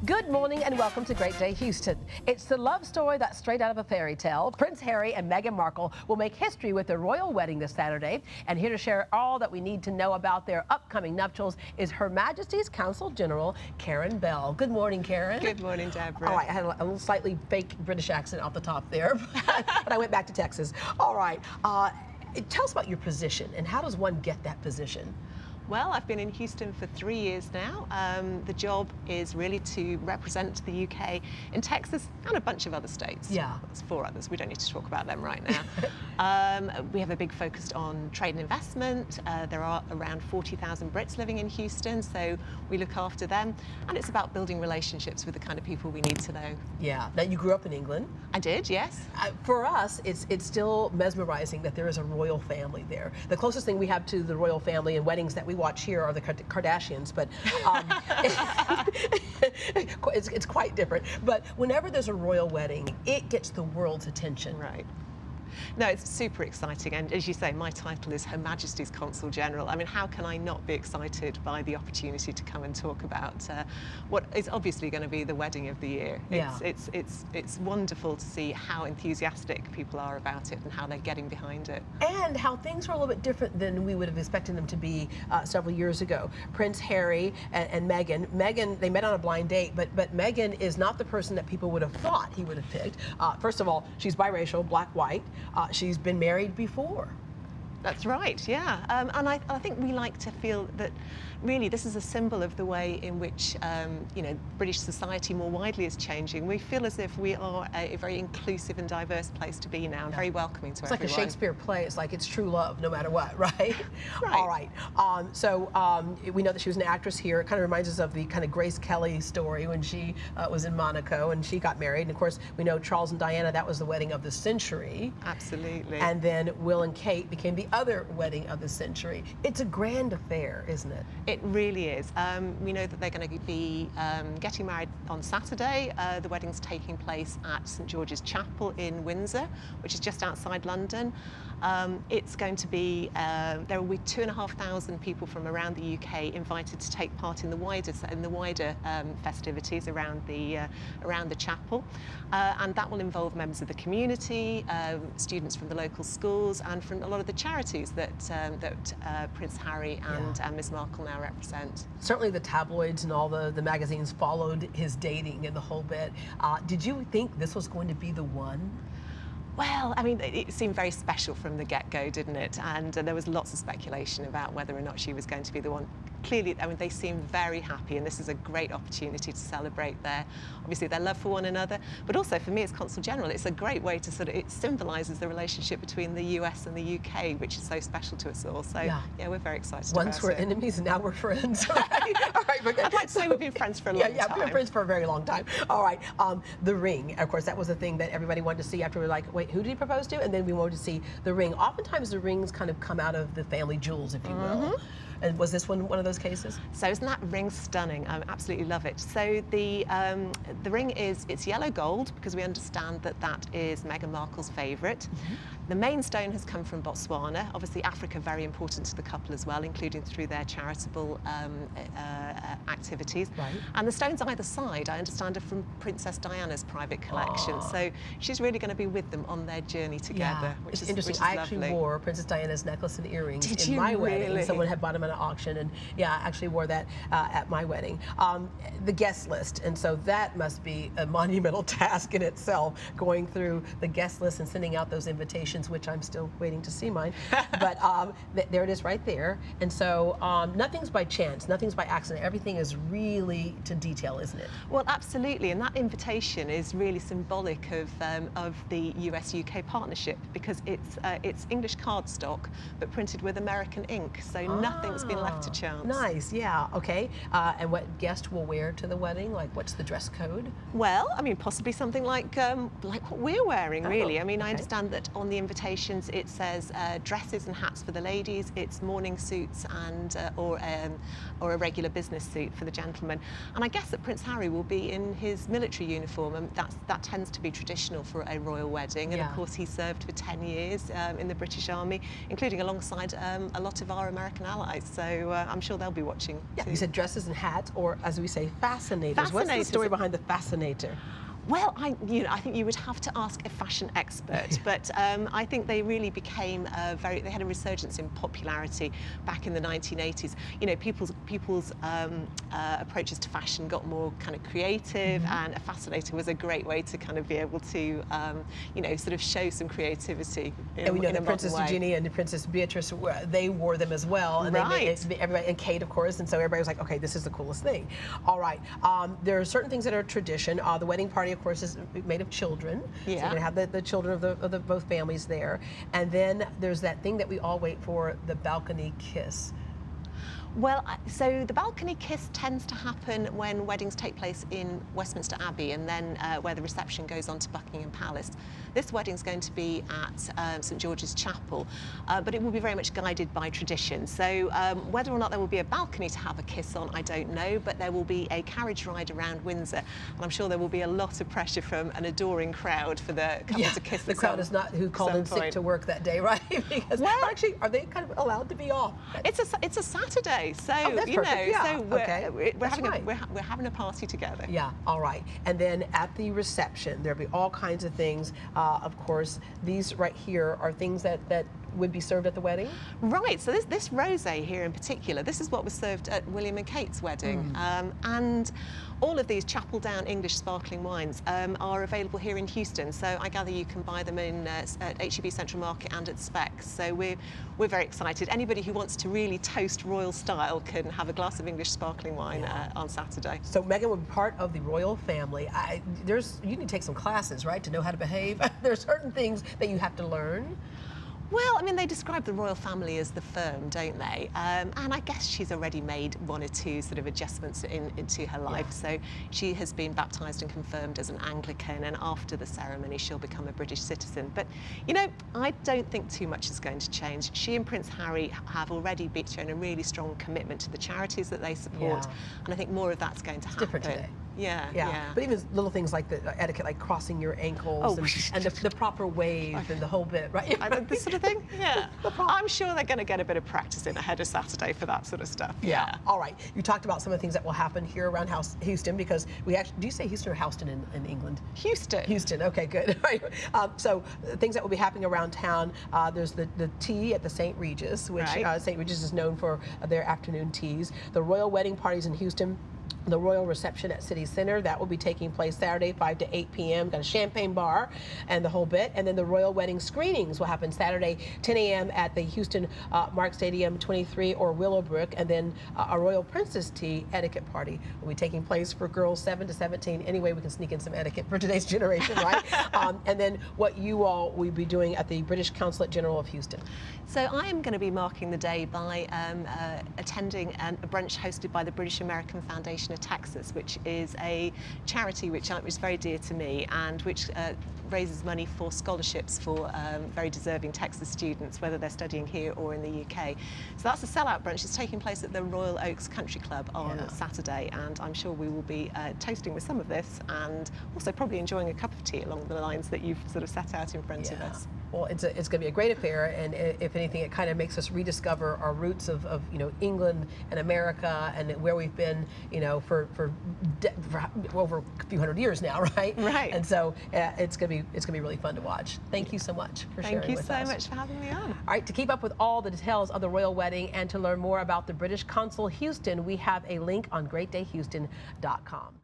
Good morning and welcome to Great Day Houston. It's the love story that's straight out of a fairy tale. Prince Harry and Meghan Markle will make history with their royal wedding this Saturday. And here to share all that we need to know about their upcoming nuptials is Her Majesty's Consul-General, Karen Bell. Good morning, Karen. Good morning, Deborah. All right, I had a little slightly fake British accent off the top there, but I went back to Texas. All right, tell us about your position and how does one get that position? Well, I've been in Houston for 3 years now. The job is really to represent the UK in Texas and a bunch of other states. Yeah. There's 4 others. We don't need to talk about them right now. We have a big focus on trade and investment. There are around 40,000 Brits living in Houston, so we look after them. And it's about building relationships with the kind of people we need to know. Yeah. Now, you grew up in England. I did, yes. For us, it's still mesmerizing that there is a royal family there. The closest thing we have to the royal family and weddings that we watch here are the Kardashians, but it's quite different. But whenever there's a royal wedding, it gets the world's attention. Right. No, it's super exciting, and as you say, my title is Her Majesty's Consul-General. I mean, how can I not be excited by the opportunity to come and talk about what is obviously going to be the wedding of the year? Yeah. It's wonderful to see how enthusiastic people are about it and how they're getting behind it. And how things are a little bit different than we would have expected them to be several years ago. Prince Harry and Meghan. Meghan, they met on a blind date, but Meghan is not the person that people would have thought he would have picked. First of all, she's biracial, black-white. She's been married before. That's right, yeah. And I think we like to feel that really this is a symbol of the way in which you know, British society more widely is changing. We feel as if we are a very inclusive and diverse place to be now, and very welcoming to everyone. It's like a Shakespeare play. It's like it's true love no matter what, right? Right. All right. So we know that she was an actress here. It kind of reminds us of the kind of Grace Kelly story when she was in Monaco and she got married. And of course, we know Charles and Diana, that was the wedding of the century. Absolutely. And then Will and Kate became the other wedding of the century. It's a grand affair, isn't it? It really is. We know that they're going to be getting married on Saturday. The wedding's taking place at St George's Chapel in Windsor, which is just outside London. It's going to be, there will be 2,500 people from around the UK invited to take part in the wider festivities around the chapel, and that will involve members of the community, students from the local schools, and from a lot of the charities that Prince Harry and Miss Markle now represent. Certainly the tabloids and all the magazines followed his dating and the whole bit. Did you think this was going to be the one? Well, I mean, it seemed very special from the get-go, didn't it? And there was lots of speculation about whether or not she was going to be the one. Clearly, I mean, they seem very happy, and this is a great opportunity to celebrate obviously their love for one another, but also for me as Consul-General, it's a great way to it symbolises the relationship between the US and the UK, which is so special to us all. So, yeah we're very excited about it. Once we're enemies, and now we're friends. Right? All right, I'd like to say we've been friends for a long time. Yeah, we've been friends for a very long time. All right, the ring, of course, that was the thing that everybody wanted to see after we were like, wait, who did he propose to? And then we wanted to see the ring. Oftentimes the rings kind of come out of the family jewels, if you will. And was this one of those cases? So isn't that ring stunning? I absolutely love it. So the ring it's yellow gold because we understand that is Meghan Markle's favourite. The main stone has come from Botswana. Obviously Africa very important to the couple as well, including through their charitable activities. Right. And the stones either side, I understand, are from Princess Diana's private collection. So she's really going to be with them on their journey together, which is interesting. Which is I actually lovely. wore Princess Diana's necklace and earrings Did in you my really? wedding. Someone had bought them at an auction, and yeah, I actually wore that at my wedding. The guest list, and so that must be a monumental task in itself, going through the guest list and sending out those invitations, which I'm still waiting to see mine. But there it is right there. And so nothing's by chance, nothing's by accident. Everything is really to detail, isn't it? Well, absolutely, and that invitation is really symbolic of the US-UK partnership because it's English cardstock but printed with American ink, so nothing's been left to chance. Nice, yeah, okay. And what guest will wear to the wedding? Like, what's the dress code? Well, I mean, possibly something like what we're wearing, really. I mean, okay. I understand that on the invitations it says dresses and hats for the ladies, it's morning suits and or a regular business suit for the gentlemen. And I guess that Prince Harry will be in his military uniform, and that tends to be traditional for a royal wedding. And of course, he served for 10 years in the British Army, including alongside a lot of our American allies. So I'm sure they'll be watching. Yeah, too. you said dresses and hats, or as we say, fascinators. What's the story behind the fascinator? Well, I think you would have to ask a fashion expert, but I think they really became they had a resurgence in popularity back in the 1980s. You know, people's approaches to fashion got more kind of creative, and a fascinator was a great way to kind of be able to, you know, sort of show some creativity in, and we know in a that Princess modern way. Eugenia and the Princess Beatrice, they wore them as well, and Right. everybody, and Kate, of course, and so everybody was like, okay, this is the coolest thing. All right, there are certain things that are tradition. The wedding party, of course, is made of children. So you're Yeah. going to have the children of the both families there. And then there's that thing that we all wait for, the balcony kiss. Well, so the balcony kiss tends to happen when weddings take place in Westminster Abbey, and then where the reception goes on to Buckingham Palace. This wedding's going to be at St George's Chapel, but it will be very much guided by tradition. So whether or not there will be a balcony to have a kiss on, I don't know, but there will be a carriage ride around Windsor, and I'm sure there will be a lot of pressure from an adoring crowd for the couple to kiss. The crowd is not who called in sick to work that day, right? Because actually, are they kind of allowed to be off? It's a Saturday. So that's you know, perfect. Yeah. so we're having a party together. Yeah, all right. And then at the reception, there'll be all kinds of things. Of course, these right here are things that would be served at the wedding? Right, so this rosé here in particular, this is what was served at William and Kate's wedding. And all of these chapel down English sparkling wines are available here in Houston. So I gather you can buy them in at HEB Central Market and at Specs. So we're very excited. Anybody who wants to really toast royal style can have a glass of English sparkling wine on Saturday. So Meghan will be part of the royal family. You need to take some classes, right, to know how to behave. There's certain things that you have to learn. Well, I mean, they describe the royal family as the firm, don't they? And I guess she's already made one or two sort of adjustments into her life. So she has been baptised and confirmed as an Anglican, and after the ceremony, she'll become a British citizen. But, you know, I don't think too much is going to change. She and Prince Harry have already shown a really strong commitment to the charities that they support, and I think more of that's going to happen. Different today. Yeah. But even little things like the etiquette, like crossing your ankles and the proper wave and the whole bit, right? This sort of thing. Yeah. I'm sure they're going to get a bit of practice in ahead of Saturday for that sort of stuff. Yeah. All right. You talked about some of the things that will happen here around Houston, because we actually, do you say Houston or Houston in England? Houston. Houston. Okay, good. So things that will be happening around town. There's the tea at the St. Regis, which St. Regis is known for their afternoon teas. The royal wedding parties in Houston. The royal reception at City Center, that will be taking place Saturday, 5 to 8 p.m. Got a champagne bar and the whole bit. And then the royal wedding screenings will happen Saturday, 10 a.m. at the Houston Mark Stadium 23 or Willowbrook. And then a royal princess tea etiquette party will be taking place for girls 7 to 17. Anyway, we can sneak in some etiquette for today's generation, right? And then what you all will be doing at the British Consulate-General of Houston. So I am going to be marking the day by attending a brunch hosted by the British American Foundation of Texas, which is a charity which is very dear to me, and which raises money for scholarships for very deserving Texas students, whether they're studying here or in the UK. So that's a sellout brunch. It's taking place at the Royal Oaks Country Club on Saturday, and I'm sure we will be toasting with some of this, and also probably enjoying a cup of tea along the lines that you've sort of set out in front of us. Well, it's going to be a great affair, and if anything, it kind of makes us rediscover our roots of England and America, and where we've been, for over a few hundred years now, right? Right. And so it's going to be really fun to watch. Thank you so much for sharing with us. Thank you so much for having me on. All right, to keep up with all the details of the royal wedding and to learn more about the British Consul Houston, we have a link on greatdayhouston.com.